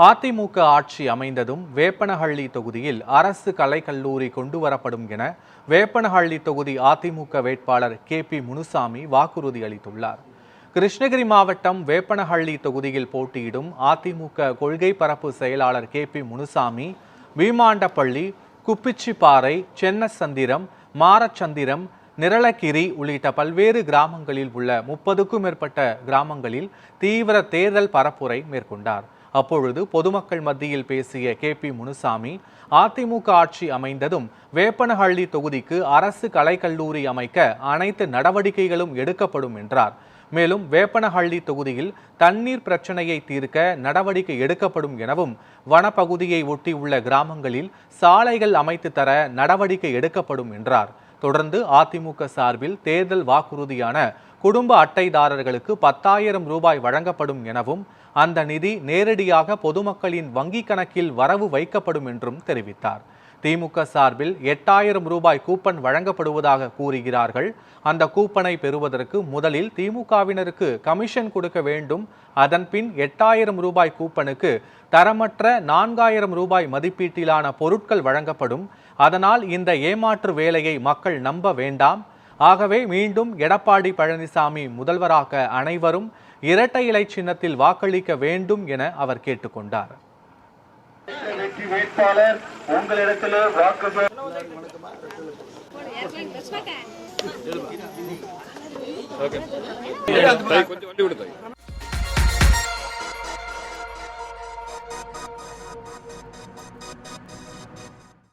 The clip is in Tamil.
அதிமுக ஆட்சி அமைந்ததும் வேப்பனஹள்ளி தொகுதியில் அரசு கலைக்கல்லூரி கொண்டுவரப்படும் என வேப்பனஹள்ளி தொகுதி அதிமுக வேட்பாளர் KP முனுசாமி வாக்குறுதி அளித்துள்ளார். கிருஷ்ணகிரி மாவட்டம் வேப்பனஹள்ளி தொகுதியில் போட்டியிடும் அதிமுக கொள்கை பரப்பு செயலாளர் KP முனுசாமி வீமாண்டப்பள்ளி, குப்பிச்சிப்பாறை, சென்னசந்திரம், மாரச்சந்திரம், நிரளகிரி உள்ளிட்ட பல்வேறு கிராமங்களில் உள்ள 30க்கும் மேற்பட்ட கிராமங்களில் தீவிர தேர்தல் பரப்புரை மேற்கொண்டார். அப்பொழுது பொதுமக்கள் மத்தியில் பேசிய KP முனுசாமி, அதிமுக ஆட்சி அமைந்ததும் வேப்பனஹள்ளி தொகுதிக்கு அரசு கலைக்கல்லூரி அமைக்க அனைத்து நடவடிக்கைகளும் எடுக்கப்படும் என்றார். மேலும் வேப்பனஹள்ளி தொகுதியில் தண்ணீர் பிரச்சனையை தீர்க்க நடவடிக்கை எடுக்கப்படும் எனவும், வனப்பகுதியை ஒட்டியுள்ள கிராமங்களில் சாலைகள் அமைத்து தர நடவடிக்கை எடுக்கப்படும் என்றார். தொடர்ந்து அதிமுக சார்பில் தேர்தல் வாக்குறுதியான குடும்ப அட்டைதாரர்களுக்கு 10,000 ரூபாய் வழங்கப்படும் எனவும், அந்த நிதி நேரடியாக பொதுமக்களின் வங்கிக் கணக்கில் வரவு வைக்கப்படும் என்றும் தெரிவித்தார். திமுக சார்பில் 8,000 ரூபாய் கூப்பன் வழங்கப்படுவதாக கூறுகிறார்கள். அந்த கூப்பனை பெறுவதற்கு முதலில் திமுகவினருக்கு கமிஷன் கொடுக்க வேண்டும். அதன்பின் 8,000 ரூபாய் கூப்பனுக்கு தரமற்ற 4,000 ரூபாய் மதிப்பீட்டிலான பொருட்கள் வழங்கப்படும். அதனால் இந்த ஏமாற்று வேலையை மக்கள் நம்ப வேண்டாம். ஆகவே மீண்டும் எடப்பாடி பழனிசாமி முதல்வராக அனைவரும் இரட்டை இலை சின்னத்தில் வாக்களிக்க வேண்டும் என அவர் கேட்டுக்கொண்டார். வேட்பாளர் உங்களிடத்திலே வாக்கு